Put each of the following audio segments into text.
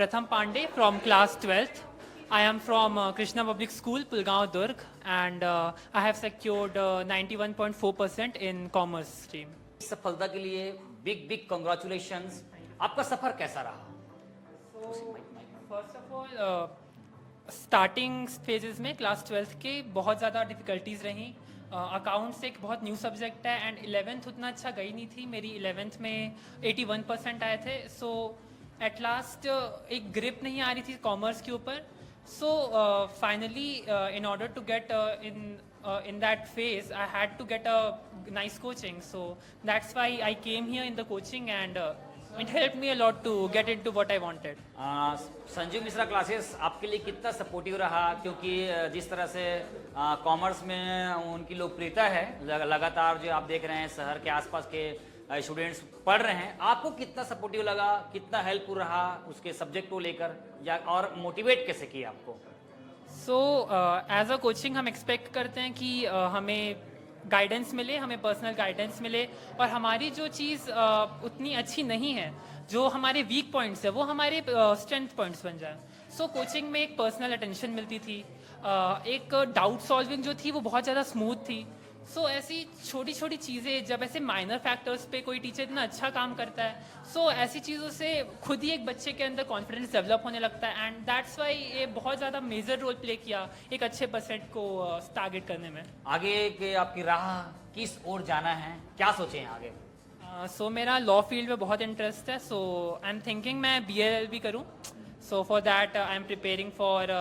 Pratham Pandey from class 12th. I am from Krishna Public School, Pulgaon, Durg, and I have secured 91.4% in commerce stream. इस सफलता के लिए big big congratulations. आपका सफर कैसा रहा? First of all starting phases में class 12th के बहुत ज़्यादा डिफ़िकल्टीज़ रहीं। अकाउंट्स एक बहुत न्यू सब्जेक्ट है एंड 11th उतना अच्छा गई नहीं थी। मेरी 11th में 81% आए थे। सो एट लास्ट एक ग्रिप नहीं आ रही थी कॉमर्स के ऊपर। So finally in order to get in that phase I had to get a nice coaching, so that's why I came here in the coaching and it helped me a lot to get into what I wanted. Sanjeev Mishra classes आपके लिए कितना supportive रहा? क्योंकि जिस तरह से commerce में उनकी लोकप्रियता है, लगातार जो आप देख रहे हैं शहर के आसपास के स्टूडेंट्स पढ़ रहे हैं, आपको कितना सपोर्टिव लगा, कितना हेल्पफुल रहा उसके सब्जेक्ट को लेकर, या और मोटिवेट कैसे किया आपको? सो एज अ कोचिंग हम एक्सपेक्ट करते हैं कि हमें गाइडेंस मिले, हमें पर्सनल गाइडेंस मिले, और हमारी जो चीज़ उतनी अच्छी नहीं है, जो हमारे वीक पॉइंट्स है, वो हमारे स्ट्रेंथ पॉइंट्स बन जाए। सो कोचिंग में एक पर्सनल अटेंशन मिलती थी, एक डाउट सॉल्विंग जो थी वो बहुत ज़्यादा स्मूथ थी। सो ऐसी छोटी छोटी चीज़ें, जब ऐसे माइनर फैक्टर्स पे कोई टीचर इतना अच्छा काम करता है, सो ऐसी चीज़ों से खुद ही एक बच्चे के अंदर कॉन्फिडेंस डेवलप होने लगता है, एंड दैट्स वाई ये बहुत ज़्यादा मेजर रोल प्ले किया एक अच्छे परसेंट को टारगेट करने में। आगे के आपकी राह किस ओर जाना है, क्या सोचे हैं आगे? सो मेरा लॉ फील्ड में बहुत इंटरेस्ट है। सो आई एम थिंकिंग मैं BLLB करूँ। So for that I am preparing for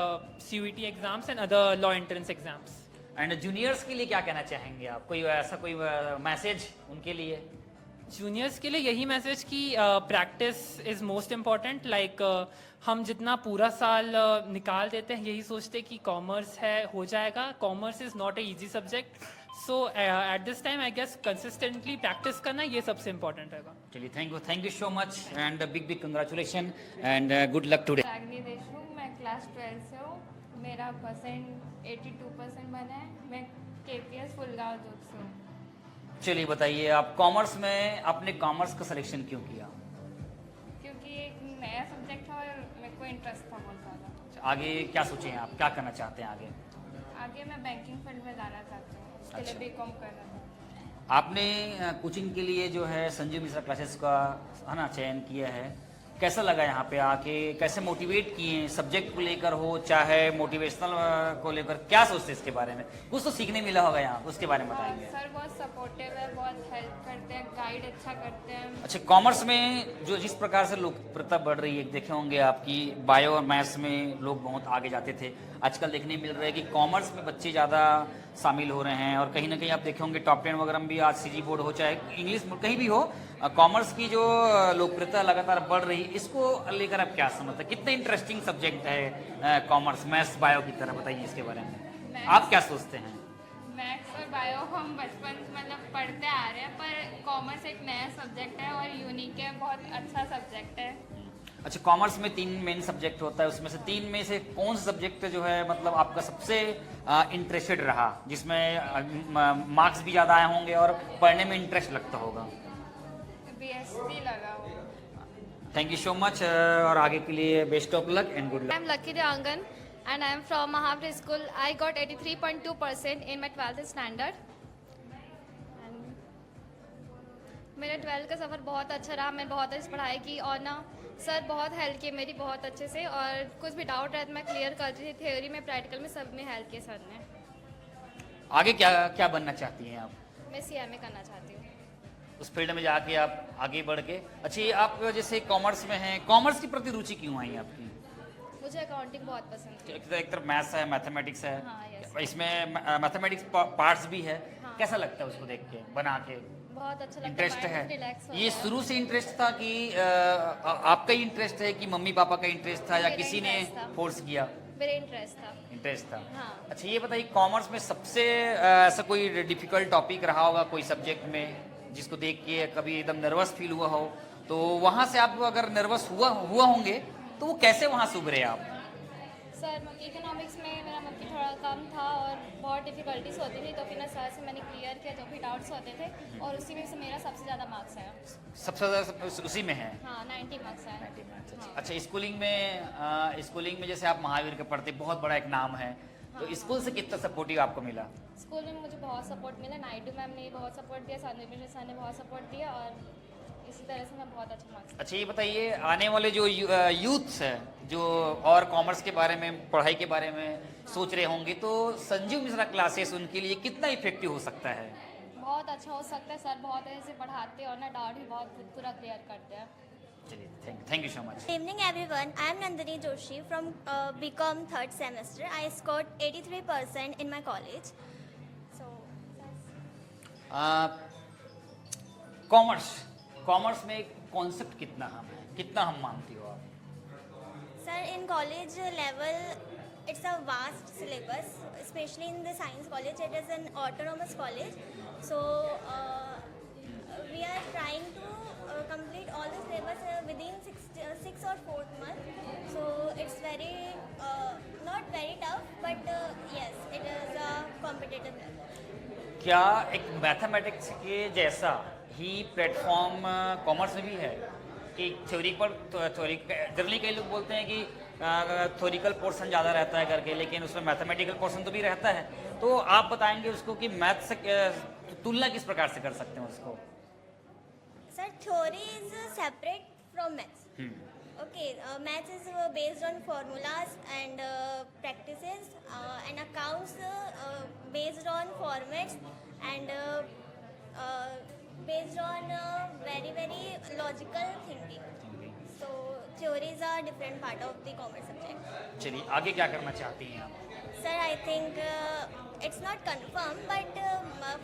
CUET exams and other law entrance exams. And juniors के लिए क्या कहना चाहेंगे आप? कोई ऐसा कोई मैसेज उनके लिए? जूनियर्स के लिए यही मैसेज कि practice is most important. Like हम जितना पूरा साल निकाल देते हैं यही सोचते कि कॉमर्स है, हो जाएगा। Commerce is not a easy subject. So at this time I guess consistently practice करना ये सबसे इम्पॉर्टेंट रहेगा। चलिए, thank you so much and big big congratulation and good luck today. Ragini Deshmukh, मैं क्लास 12 से हूँ। मेरा परसेंट 82% बना है। मैं KPS फुलगांव दुर्ग से हूँ। चलिए बताइए, आप कॉमर्स में आपने कॉमर्स का सिलेक्शन क्यों किया? क्योंकि एक नया सब्जेक्ट था और मेरे को इंटरेस्ट था बहुत ज़्यादा। आगे क्या सोचे हैं आप, क्या करना चाहते हैं आगे? आगे मैं बैंकिंग फील्ड में जाना चाहती हूँ, उसके लिए BCom करना था। आपने कोचिंग के लिए जो है संजीव मिश्रा क्लासेस का है ना चयन किया है, कैसा लगा यहाँ पे आके? कैसे मोटिवेट किए सब्जेक्ट को लेकर हो, चाहे मोटिवेशनल को लेकर, क्या सोचते हैं इसके बारे में? कुछ तो सीखने मिला होगा यहाँ, उसके बारे में बताएंगे। सर बहुत सपोर्टिव है, बहुत हेल्प करते हैं, गाइड अच्छा करते हैं। अच्छा, कॉमर्स में जो जिस प्रकार से लोकप्रियता बढ़ रही है, देखे होंगे आपकी बायो और मैथ्स में लोग बहुत आगे जाते थे, आजकल देखने मिल रहा है कि कॉमर्स में बच्चे ज़्यादा शामिल हो रहे हैं, और कहीं ना कहीं आप देखे होंगे टॉप 10 वगैरह में भी आज CG बोर्ड हो चाहे इंग्लिश कहीं भी हो, कॉमर्स की जो लोकप्रियता लगातार बढ़ रही है, इसको लेकर आप क्या समझते हैं? कितना इंटरेस्टिंग सब्जेक्ट है कॉमर्स, मैथ्स बायो की तरह, बताइए इसके बारे में, आप क्या सोचते हैं? मैथ्स और बायो हम बचपन मतलब पढ़ते आ रहे हैं, पर कॉमर्स एक नया सब्जेक्ट है और यूनिक है, बहुत अच्छा सब्जेक्ट है। अच्छा, कॉमर्स में 3 मेन सब्जेक्ट होता है, उसमें से 3 में से कौन सा सब्जेक्ट जो है मतलब आपका सबसे इंटरेस्टेड रहा, जिसमें मार्क्स भी ज़्यादा आए होंगे और पढ़ने में इंटरेस्ट लगता होगा? BSc लगा हुआ। Thank you so much और आगे के लिए best of luck and good luck. I am Lucky Devangan and I am from Mahavri School. I got 83.2% in my 12th standard. मेरा 12th का सफ़र बहुत अच्छा रहा. मैं बहुत अच्छी पढ़ाई की और ना सर बहुत हेल्प किए मेरी बहुत अच्छे से, और कुछ भी डाउट रहता मैं क्लियर करती थी. थ्योरी में प्रैक्टिकल में सब में हेल्प किए सर ने. आगे क्या क्या बनना चाहती हैं आप? मैं CMA करना चाहती हूँ. उस फील्ड में जाके आप आगे बढ़ के, अच्छी आप जैसे कॉमर्स में हैं, कॉमर्स की प्रति रुचि क्यों आई आपकी? मुझे अकाउंटिंग बहुत पसंद है. एक तरफ मैथ्स है, मैथमेटिक्स है, हाँ, yes. इसमें मैथमेटिक्स पार्ट्स भी है. हाँ. कैसा लगता है उसको देख के, बना के? बहुत अच्छा लगता इंटरेस्ट है? रिलैक्स ये शुरू से इंटरेस्ट था कि आपका ही इंटरेस्ट है कि मम्मी पापा का इंटरेस्ट था या मेरा किसी ने interest था. फोर्स किया? मेरा इंटरेस्ट था. इंटरेस्ट था. हाँ. अच्छा, ये बताइए कॉमर्स में सबसे ऐसा कोई डिफिकल्ट टॉपिक रहा होगा कोई सब्जेक्ट में जिसको देख के कभी एकदम नर्वस फील हुआ हो, तो वहाँ से आप अगर नर्वस हुआ होंगे तो वो कैसे वहाँ से उभरे आप? सर इकोनॉमिक्स में मेरा मम्मी थोड़ा कम था और बहुत डिफ़िकल्टीज होती थी, तो फिर ना सर से मैंने क्लियर किया जो भी डाउट्स होते थे, और उसी में से मेरा सबसे ज़्यादा मार्क्स आया। सबसे ज़्यादा उसी में है? हाँ, 90 मार्क्स आया। अच्छा, स्कूलिंग में जैसे आप महावीर के पढ़ते, बहुत बड़ा एक नाम है, तो स्कूल से कितना सपोर्टिव आपको मिला? स्कूल में मुझे बहुत सपोर्ट मिला, नायडू मैम ने बहुत सपोर्ट दिया, संदीप मिश्रा सर ने बहुत सपोर्ट दिया, और इसी तरह से मैं बहुत अच्छा मार्क्स। अच्छा, ये बताइए, आने वाले जो यूथ्स है जो और कॉमर्स के बारे में, पढ़ाई के बारे में सोच रहे होंगे, तो संजीव मिश्रा क्लासेस उनके लिए कितना इफेक्टिव हो सकता है? बहुत अच्छा हो सकता है, सर बहुत अच्छे से पढ़ाते हैं और ना डाउट भी बहुत पूरा क्लियर करते हैं। चलिए, thank you so much. Good evening everyone, I am Nandini Joshi from BCom 3rd semester. I scored 83% in my college. So, commerce में कॉन्सेप्ट कितना हम मानती हो आप? sir, in college level, it's a vast syllabus, especially in the science college. It is an autonomous college. So, we are trying to complete all the syllabus within 6 or 4th month. So, it's very, not very tough, but yes, it is a competitive level. क्या एक mathematics के जैसा ही platform commerce में भी है कि theory generally कई लोग बोलते हैं कि थ्योरिकल पोर्शन ज़्यादा रहता है करके, लेकिन उसमें मैथमेटिकल पोर्शन तो भी रहता है, तो आप बताएंगे उसको कि मैथ से तुलना किस प्रकार से कर सकते हैं उसको? Sir, theory is separate from maths. Okay, maths is based on formulas and practices, and accounts based on formats and based on very logical thinking. So theories are different part of the commerce subject. चलिए, आगे क्या करना चाहती हैं आप? Sir, I think it's not confirmed, but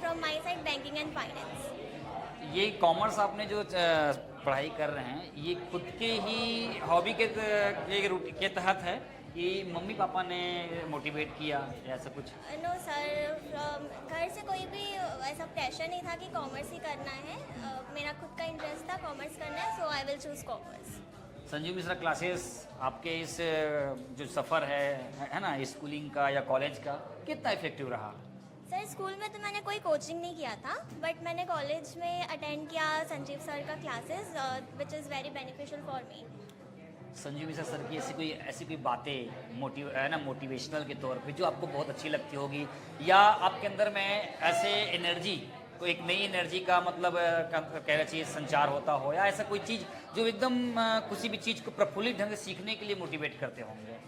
from my side, banking and finance. ये commerce आपने जो पढ़ाई कर रहे हैं, ये खुद के ही हॉबी के तहत है कि मम्मी पापा ने मोटिवेट किया या ऐसा कुछ? नो सर, घर से कोई भी ऐसा प्रेशर नहीं था कि कॉमर्स ही करना है। मेरा खुद का इंटरेस्ट था कॉमर्स करना है, so I will choose commerce. Sanjeev Mishra classes आपके इस जो सफ़र है ना, स्कूलिंग का या कॉलेज का, कितना इफेक्टिव रहा? सर, स्कूल में तो मैंने कोई कोचिंग नहीं किया था, बट मैंने कॉलेज में अटेंड किया संजीव सर का classes, which is very beneficial for me. Sanjeev Mishra sir की ऐसी कोई बातें मोटिवेशनल के तौर पे जो आपको बहुत अच्छी लगती होगी, या आपके अंदर में ऐसे एनर्जी, कोई एक नई एनर्जी का मतलब कहना चाहिए संचार होता हो, या ऐसा कोई चीज़ जो एकदम किसी भी चीज़ को प्रफुल्लित ढंग से सीखने के लिए मोटिवेट करते होंगे?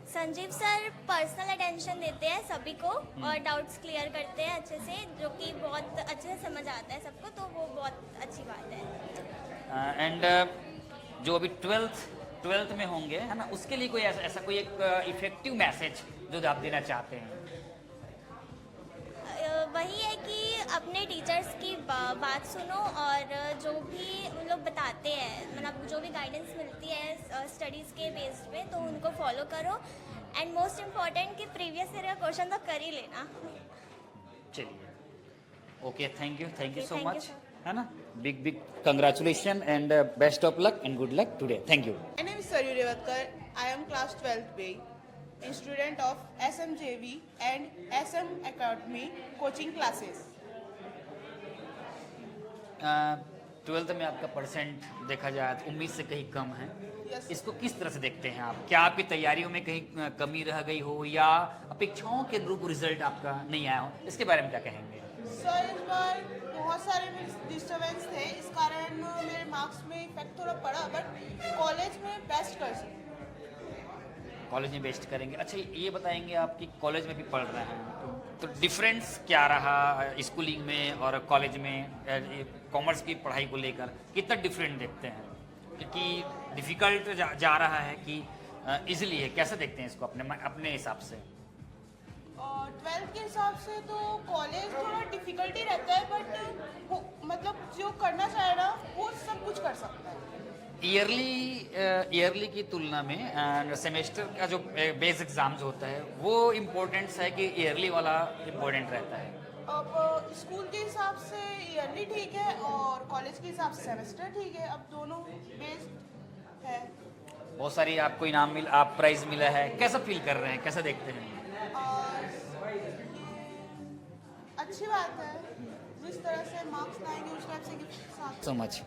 संजीव सर पर्सनल अटेंशन देते हैं सभी को और डाउट्स क्लियर करते हैं अच्छे से, जो कि बहुत अच्छे से समझ आता है सबको, तो वो बहुत अच्छी बात है। एंड जो अभी ट्वेल्थ में होंगे, है ना, उसके लिए कोई ऐसा कोई एक इफेक्टिव मैसेज जो आप देना चाहते हैं? वही है कि अपने टीचर्स की बात सुनो, और जो भी उन लोग बताते हैं, मतलब जो भी गाइडेंस मिलती है स्टडीज़ के बेस्ड पे, तो उनको फॉलो करो, एंड मोस्ट इम्पॉर्टेंट कि प्रीवियस ईयर का क्वेश्चन तो कर ही लेना। चलिए, okay, thank you so thank you, much, sir. है ना, big congratulation and best of luck and good luck today. Thank you. My name is Saryu Revatkar. I am class 12th B, a student of SMJV and SM Academy coaching classes. 12th में आपका percent देखा जाए तो उम्मीद से कहीं कम है। Yes. इसको किस तरह से देखते हैं आप? क्या आपकी तैयारियों में कहीं कमी रह गई हो, या अपेक्षाओं के अनुरूप रिजल्ट आपका नहीं आया हो? इसके बारे में क्या कहेंगे? सर, इस बार बहुत सारे डिस्टर्बेंस थे, इस कारण मेरे मार्क्स में इफेक्ट थोड़ा पड़ा, बट कॉलेज में बेस्ट कर सकते। कॉलेज में बेस्ट करेंगे। अच्छा, ये बताएंगे आप कि कॉलेज में भी पढ़ रहे हैं, तो डिफरेंस क्या रहा स्कूलिंग में और कॉलेज में? कॉमर्स की पढ़ाई को लेकर कितना डिफरेंट देखते हैं? क्योंकि डिफ़िकल्ट जा रहा है कि इजीली है, कैसे देखते हैं इसको अपने हिसाब से? और 12th के हिसाब से तो कॉलेज थोड़ा डिफिकल्ट ही रहता है, बट मतलब जो करना चाहे ना वो सब कुछ कर सकता है। ईयरली की तुलना में सेमेस्टर का जो बेस एग्जाम्स होता है वो इम्पोर्टेंस है कि ईयरली वाला इम्पोर्टेंट रहता है? अब स्कूल के हिसाब से ईयरली ठीक है और कॉलेज के हिसाब से सेमेस्टर ठीक है, अब दोनों बेस्ड है। बहुत सारी आपको इनाम आप प्राइज मिला है, कैसा फील कर रहे हैं, कैसा देखते हैं? और ये अच्छी बात है, जिस तरह से मार्क्स लाएंगे उस टाइप से गिफ्ट साथ सो मच